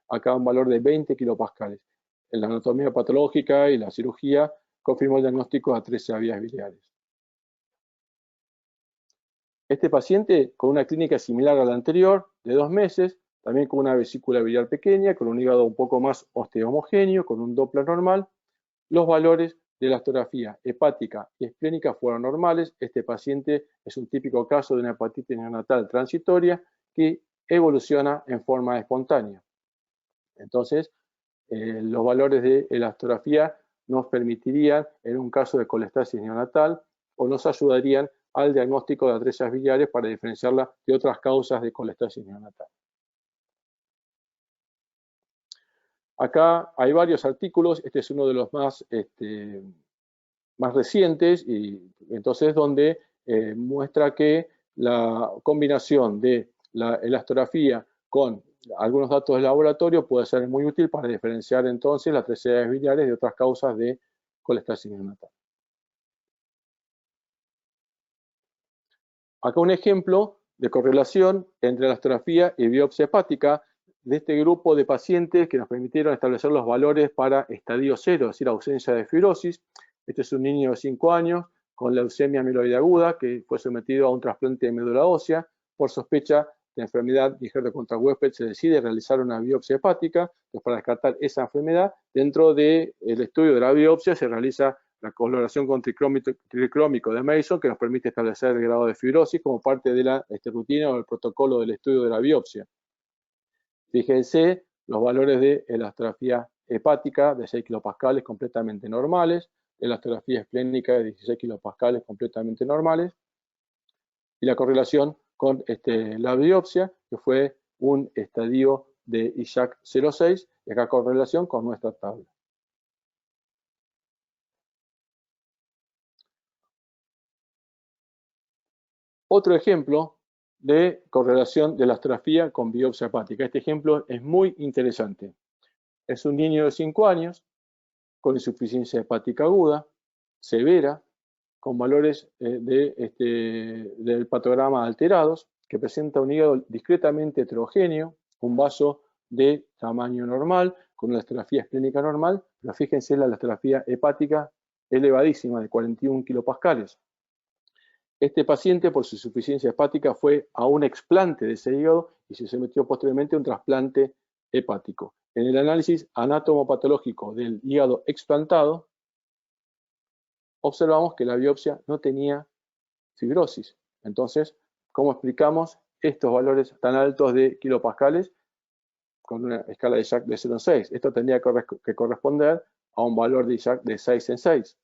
[SPEAKER 1] acá un valor de 20 kilopascales. En la anatomía patológica y la cirugía confirmó el diagnóstico de atresia vías biliares. Este paciente con una clínica similar a la anterior, de 2 meses, también con una vesícula biliar pequeña, con un hígado un poco más osteohomogéneo, con un Doppler normal, los valores de la elastografía hepática y esplénica fueron normales. Este paciente es un típico caso de una hepatitis neonatal transitoria que evoluciona en forma espontánea. Entonces, los valores de elastografía nos permitirían, en un caso de colestasis neonatal, o nos ayudarían al diagnóstico de atresias biliares para diferenciarla de otras causas de colestasis neonatal. Acá hay varios artículos, este es uno de los más recientes, y entonces donde muestra que la combinación de la elastografía con algunos datos de laboratorio puede ser muy útil para diferenciar entonces las atresia biliares de otras causas de colestasis neonatal. Acá un ejemplo de correlación entre la elastografía y biopsia hepática de este grupo de pacientes que nos permitieron establecer los valores para estadio 0, es decir, ausencia de fibrosis. Este es un niño de 5 años con leucemia amiloide aguda que fue sometido a un trasplante de médula ósea. Por sospecha de enfermedad Digerdo contra Westphalia se decide realizar una biopsia hepática. Entonces, para descartar esa enfermedad, dentro del estudio de la biopsia se realiza la coloración con tricrómico de Mason, que nos permite establecer el grado de fibrosis como parte de la rutina o el protocolo del estudio de la biopsia. Fíjense los valores de elastografía hepática de 6 kilopascales completamente normales, de elastografía esplénica de 16 kilopascales completamente normales, y la correlación con la biopsia, que fue un estadio de Isaac 0,6, y acá correlación con nuestra tabla. Otro ejemplo de correlación de elastografía con biopsia hepática. Este ejemplo es muy interesante. Es un niño de 5 años con insuficiencia hepática aguda, severa, con valores del patograma alterados, que presenta un hígado discretamente heterogéneo, un vaso de tamaño normal, con una elastografía esplénica normal, pero fíjense en la elastografía hepática elevadísima de 41 kilopascales. Este paciente, por su insuficiencia hepática, fue a un explante de ese hígado y se sometió posteriormente a un trasplante hepático. En el análisis anatomopatológico del hígado explantado, observamos que la biopsia no tenía fibrosis. Entonces, ¿cómo explicamos estos valores tan altos de kilopascales con una escala de Isaac de 0,6? Esto tendría que corresponder a un valor de Isaac de 6 en 6.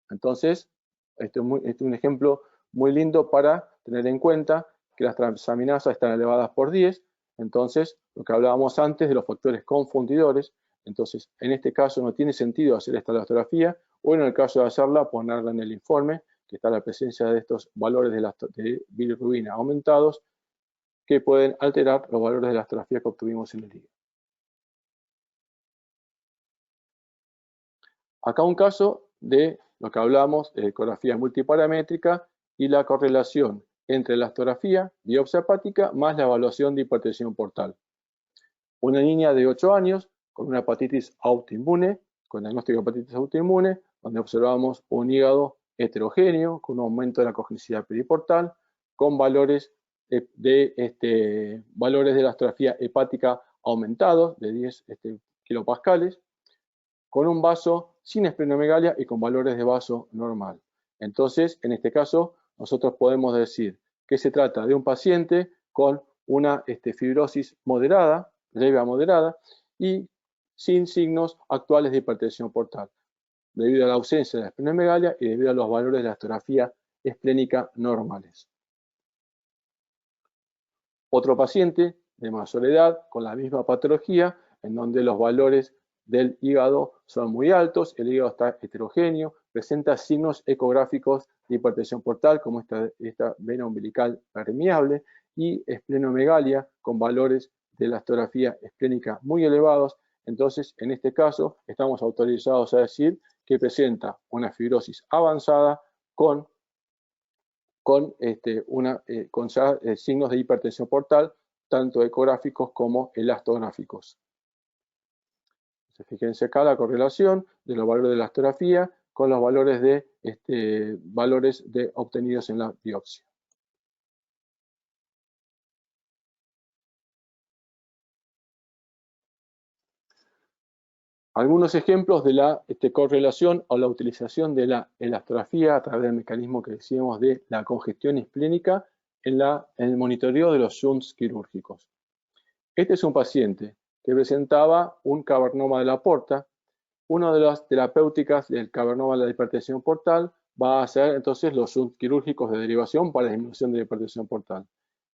[SPEAKER 1] Entonces, este es un ejemplo muy lindo para tener en cuenta que las transaminasas están elevadas por 10. Entonces, lo que hablábamos antes de los factores confundidores, entonces en este caso no tiene sentido hacer esta elastografía, o en el caso de hacerla, ponerla en el informe, que está la presencia de estos valores de bilirrubina aumentados, que pueden alterar los valores de la elastografía que obtuvimos en el hígado. Acá un caso de lo que hablamos de ecografía multiparamétrica y la correlación entre la elastografía, biopsia hepática, más la evaluación de hipertensión portal. Una niña de 8 años con una hepatitis autoinmune, con diagnóstico de hepatitis autoinmune, donde observamos un hígado heterogéneo, con un aumento de la cognicidad periportal, con valores valores de elastografía hepática aumentados de 10 kilopascales, con un vaso sin esplenomegalia y con valores de vaso normal. Entonces, en este caso, nosotros podemos decir que se trata de un paciente con una fibrosis moderada, leve a moderada, y sin signos actuales de hipertensión portal, debido a la ausencia de la esplenomegalia y debido a los valores de la elastografía esplénica normales. Otro paciente de mayor edad, con la misma patología, en donde los valores del hígado son muy altos, el hígado está heterogéneo, presenta signos ecográficos de hipertensión portal, como esta vena umbilical permeable, y esplenomegalia con valores de elastografía esplénica muy elevados. Entonces, en este caso, estamos autorizados a decir que presenta una fibrosis avanzada con signos de hipertensión portal, tanto ecográficos como elastográficos. Fíjense acá la correlación de los valores de elastografía con los valores obtenidos en la biopsia. Algunos ejemplos de la correlación o la utilización de la elastografía a través del mecanismo que decíamos de la congestión esplénica en el monitoreo de los shunts quirúrgicos. Este es un paciente que presentaba un cavernoma de la porta. Una de las terapéuticas del cavernoma de la hipertensión portal va a ser entonces los shunts quirúrgicos de derivación para la disminución de la hipertensión portal.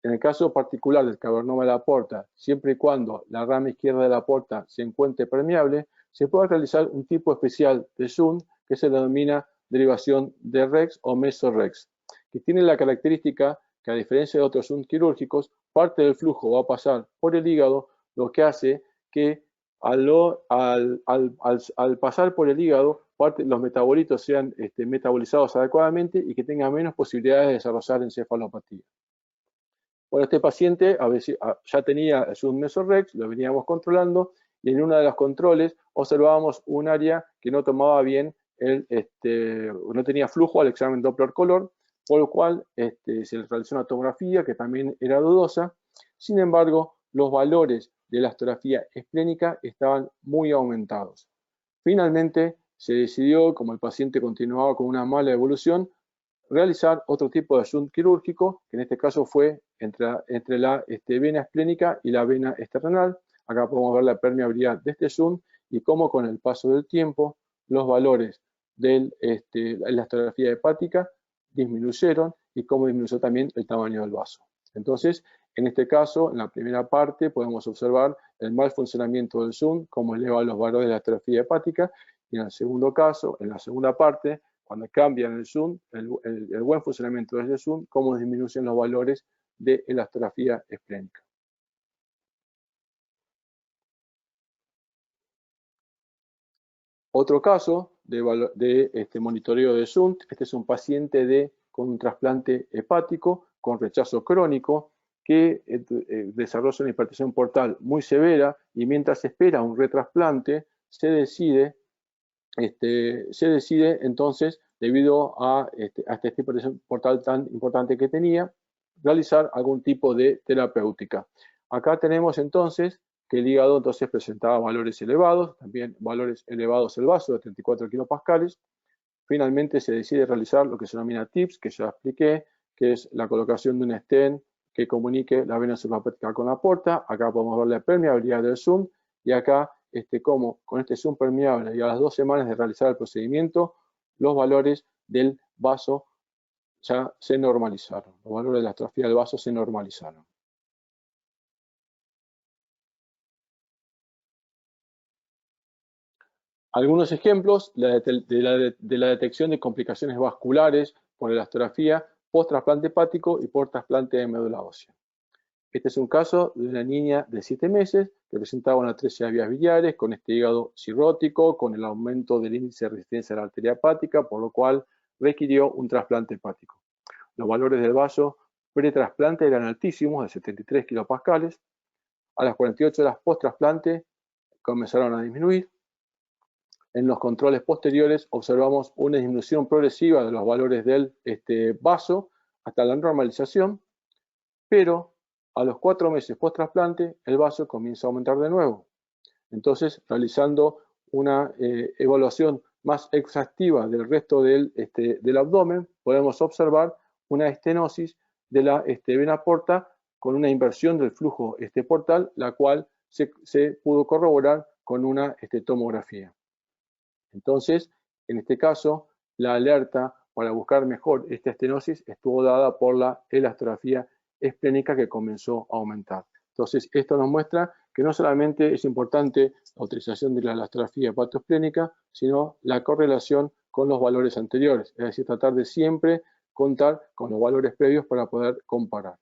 [SPEAKER 1] En el caso particular del cavernoma de la porta, siempre y cuando la rama izquierda de la porta se encuentre permeable, se puede realizar un tipo especial de shunt que se denomina derivación de Rex o mesorex, que tiene la característica que, a diferencia de otros shunts quirúrgicos, parte del flujo va a pasar por el hígado, lo que hace que al pasar por el hígado, los metabolitos sean metabolizados adecuadamente y que tengan menos posibilidades de desarrollar encefalopatía. Bueno, este paciente ya tenía el shunt mesorex, lo veníamos controlando, y en uno de los controles observábamos un área que no tomaba bien, no tenía flujo al examen Doppler color, por lo cual se le realizó una tomografía que también era dudosa. Sin embargo, los valores de la elastografía esplénica estaban muy aumentados. Finalmente, se decidió, como el paciente continuaba con una mala evolución, realizar otro tipo de shunt quirúrgico, que en este caso fue entre la vena esplénica y la vena exterrenal. Acá podemos ver la permeabilidad de este shunt y cómo con el paso del tiempo los valores de la elastografía hepática disminuyeron y cómo disminuyó también el tamaño del vaso. Entonces, en este caso, en la primera parte podemos observar el mal funcionamiento del shunt, cómo eleva los valores de la elastografía hepática, y en el segundo caso, en la segunda parte, cuando cambian el shunt, el buen funcionamiento de ese shunt, cómo disminuyen los valores de elastografía esplénica. Otro caso de monitoreo de shunt, este es un paciente con un trasplante hepático con rechazo crónico que desarrolla una hipertensión portal muy severa, y mientras espera un retrasplante se decide entonces, debido a esta hipertensión portal tan importante que tenía, realizar algún tipo de terapéutica. Acá tenemos entonces que el hígado entonces presentaba valores elevados, también valores elevados el vaso de 34 kilopascales. Finalmente se decide realizar lo que se denomina TIPS, que ya expliqué, que es la colocación de un stent que comunique la vena suprahepática con la porta. Acá podemos ver la permeabilidad del shunt, y acá como con este shunt permeable y a las 2 semanas de realizar el procedimiento, los valores del vaso ya se normalizaron. Los valores de la elastografía del vaso se normalizaron. Algunos ejemplos de la detección de complicaciones vasculares por elastografía post-trasplante hepático y por trasplante de médula ósea. Este es un caso de una niña de 7 meses que presentaba una atresia de vías biliares con este hígado cirrótico, con el aumento del índice de resistencia a la arteria hepática, por lo cual requirió un trasplante hepático. Los valores del vaso pre-trasplante eran altísimos, de 73 kilopascales. A las 48 horas post-trasplante comenzaron a disminuir. En los controles posteriores observamos una disminución progresiva de los valores del vaso hasta la normalización, pero a los 4 meses post-trasplante el vaso comienza a aumentar de nuevo. Entonces, realizando una evaluación más exhaustiva del resto del abdomen, podemos observar una estenosis de la vena porta con una inversión del flujo portal, la cual se pudo corroborar con una tomografía. Entonces, en este caso, la alerta para buscar mejor esta estenosis estuvo dada por la elastografía esplénica que comenzó a aumentar. Entonces, esto nos muestra que no solamente es importante la utilización de la elastografía hepatoesplénica, sino la correlación con los valores anteriores, es decir, tratar de siempre contar con los valores previos para poder comparar.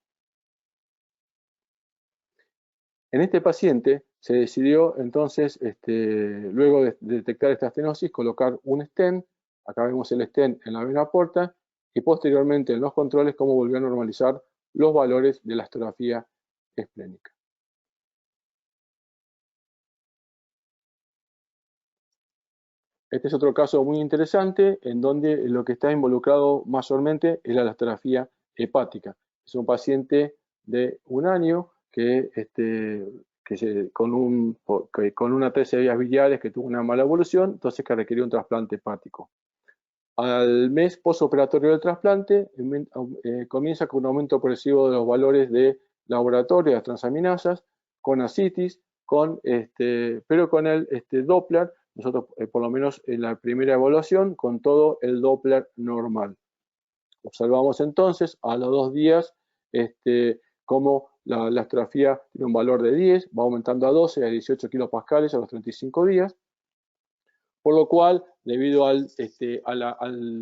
[SPEAKER 1] En este paciente se decidió entonces, luego de detectar esta estenosis, colocar un stent. Acá vemos el stent en la vena porta y posteriormente en los controles cómo volvió a normalizar los valores de la elastografía esplénica. Este es otro caso muy interesante en donde lo que está involucrado mayormente es la elastografía hepática. Es un paciente de 1 año que, con una 13 vías biliares que tuvo una mala evolución, entonces que requirió un trasplante hepático. Al mes posoperatorio del trasplante comienza con un aumento progresivo de los valores de laboratorio de las transaminasas, con ascitis, pero con el Doppler, nosotros por lo menos en la primera evaluación, con todo el Doppler normal. Observamos entonces a los 2 días cómo la elastografía tiene un valor de 10, va aumentando a 12, a 18 kilopascales a los 35 días, por lo cual, debido al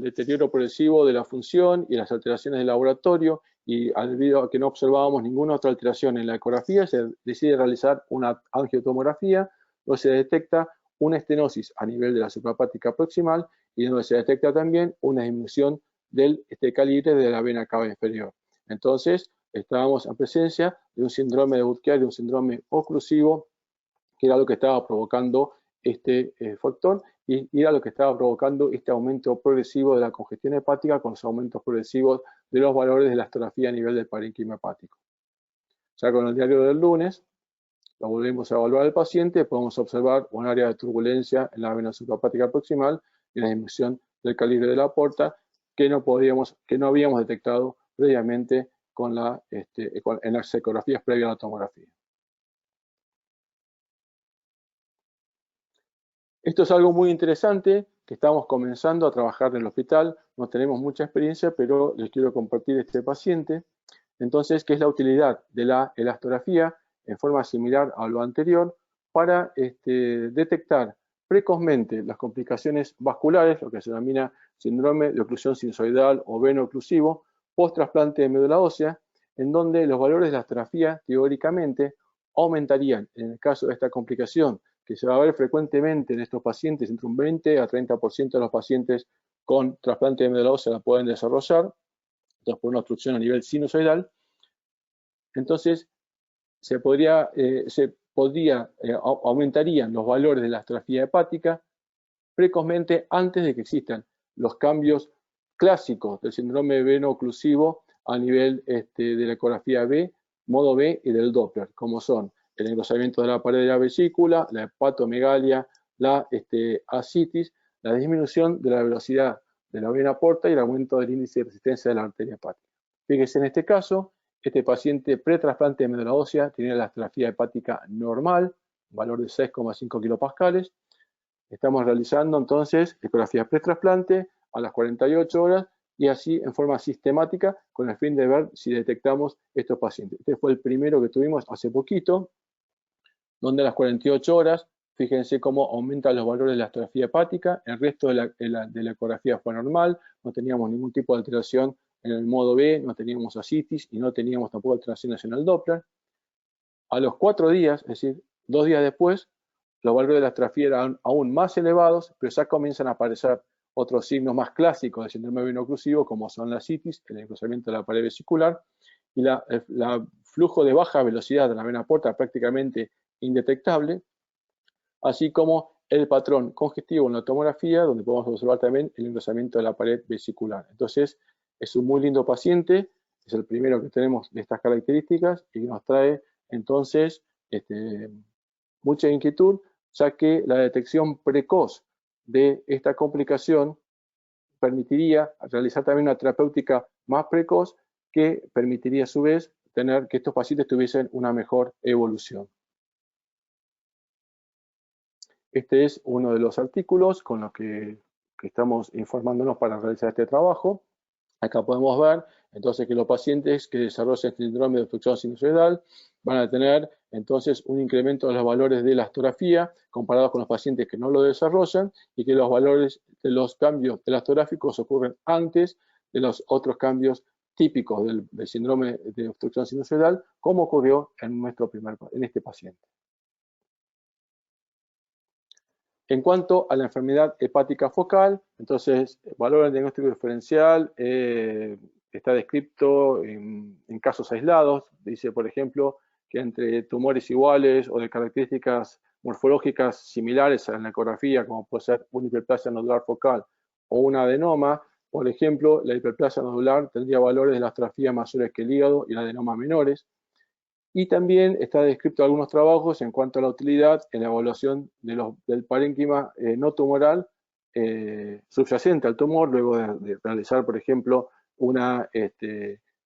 [SPEAKER 1] deterioro progresivo de la función y las alteraciones del laboratorio, y debido a que no observábamos ninguna otra alteración en la ecografía, se decide realizar una angiotomografía, donde se detecta una estenosis a nivel de la suprahepática proximal y donde se detecta también una disminución del calibre de la vena cava inferior. Entonces, estábamos en presencia de un síndrome de Budd-Chiari, de un síndrome oclusivo, que era lo que estaba provocando este factor y era lo que estaba provocando este aumento progresivo de la congestión hepática con los aumentos progresivos de los valores de la elastografía a nivel del parénquima hepático. Ya con el diario del lunes, lo volvemos a evaluar al paciente, podemos observar un área de turbulencia en la vena suprahepática proximal y la disminución del calibre de la porta que no habíamos detectado previamente en las ecografías previas a la tomografía. Esto es algo muy interesante que estamos comenzando a trabajar en el hospital, no tenemos mucha experiencia, pero les quiero compartir este paciente. Entonces, ¿qué es la utilidad de la elastografía en forma similar a lo anterior para detectar precozmente las complicaciones vasculares, lo que se denomina síndrome de oclusión sinusoidal o veno-oclusivo, post-trasplante de médula ósea, en donde los valores de la elastografía teóricamente aumentarían en el caso de esta complicación, que se va a ver frecuentemente en estos pacientes, entre un 20 a 30% de los pacientes con trasplante de médula ósea la pueden desarrollar, entonces por una obstrucción a nivel sinusoidal. Entonces, aumentarían los valores de la elastografía hepática precozmente antes de que existan los cambios clásicos del síndrome veno-oclusivo a nivel de la ecografía B, modo B y del Doppler, como son el engrosamiento de la pared de la vesícula, la hepatomegalia, la ascitis, la disminución de la velocidad de la vena porta y el aumento del índice de resistencia de la arteria hepática. Fíjese en este caso, este paciente pretrasplante de médula ósea tiene la elastografía hepática normal, valor de 6,5 kilopascales. Estamos realizando entonces ecografía pretrasplante a las 48 horas y así en forma sistemática con el fin de ver si detectamos estos pacientes. Este fue el primero que tuvimos hace poquito, donde a las 48 horas, fíjense cómo aumentan los valores de la elastografía hepática, el resto de la ecografía fue normal, no teníamos ningún tipo de alteración en el modo B, no teníamos ascitis y no teníamos tampoco alteraciones en el Doppler. A los 4 días, es decir, 2 días después, los valores de la elastografía eran aún más elevados, pero ya comienzan a aparecer otros signos más clásicos del síndrome veno-oclusivo, como son la ascitis, el engrosamiento de la pared vesicular y el flujo de baja velocidad de la vena porta prácticamente indetectable, así como el patrón congestivo en la tomografía, donde podemos observar también el engrosamiento de la pared vesicular. Entonces, es un muy lindo paciente, es el primero que tenemos de estas características y nos trae entonces mucha inquietud, ya que la detección precoz de esta complicación permitiría realizar también una terapéutica más precoz que permitiría a su vez tener que estos pacientes tuviesen una mejor evolución. Este es uno de los artículos con los que estamos informándonos para realizar este trabajo. Acá podemos ver entonces que los pacientes que desarrollan síndrome de obstrucción sinusoidal van a tener entonces un incremento de los valores de la elastografía comparados con los pacientes que no lo desarrollan, y que los valores de los cambios elastográficos ocurren antes de los otros cambios típicos del síndrome de obstrucción sinusoidal, como ocurrió en este paciente. En cuanto a la enfermedad hepática focal, entonces, el valor del diagnóstico diferencial está descrito en casos aislados. Dice, por ejemplo, que entre tumores iguales o de características morfológicas similares en la ecografía, como puede ser una hiperplasia nodular focal o un adenoma, por ejemplo, la hiperplasia nodular tendría valores de la elastografía mayores que el hígado y el adenoma menores. Y también está descrito algunos trabajos en cuanto a la utilidad en la evaluación del parénquima no tumoral subyacente al tumor, luego de realizar, por ejemplo, una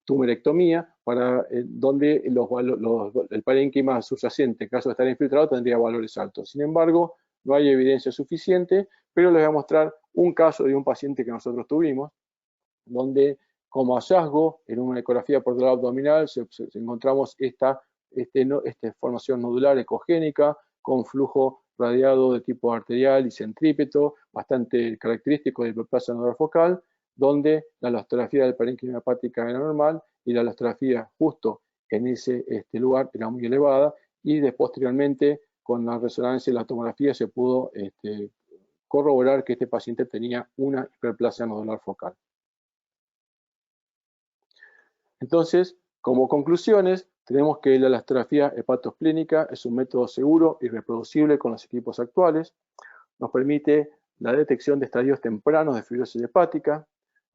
[SPEAKER 1] tumorectomía, donde el parénquima subyacente, en caso de estar infiltrado, tendría valores altos. Sin embargo, no hay evidencia suficiente, pero les voy a mostrar un caso de un paciente que nosotros tuvimos, donde como hallazgo en una ecografía portal abdominal encontramos esta formación nodular ecogénica con flujo radiado de tipo arterial y centrípeto, bastante característico de hiperplasia nodular focal, donde la elastografía del parénquima hepática era normal y la elastografía justo en ese lugar era muy elevada, y posteriormente con la resonancia y la tomografía se pudo corroborar que este paciente tenía una hiperplasia nodular focal. Entonces, como conclusiones, tenemos que la elastografía hepatosplénica es un método seguro y reproducible con los equipos actuales. Nos permite la detección de estadios tempranos de fibrosis hepática.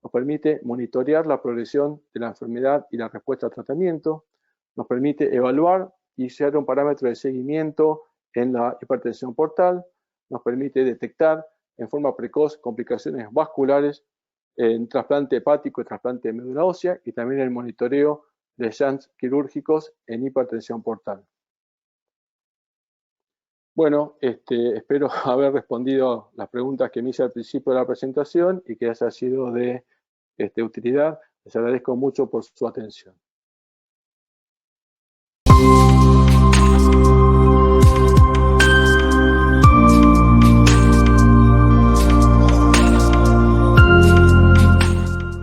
[SPEAKER 1] Nos permite monitorear la progresión de la enfermedad y la respuesta al tratamiento. Nos permite evaluar y ser un parámetro de seguimiento en la hipertensión portal. Nos permite detectar en forma precoz complicaciones vasculares en trasplante hepático y trasplante de médula ósea, y también el monitoreo de shunts quirúrgicos en hipertensión portal. Bueno, espero haber respondido las preguntas que me hice al principio de la presentación y que haya sido de utilidad. Les agradezco mucho por su atención.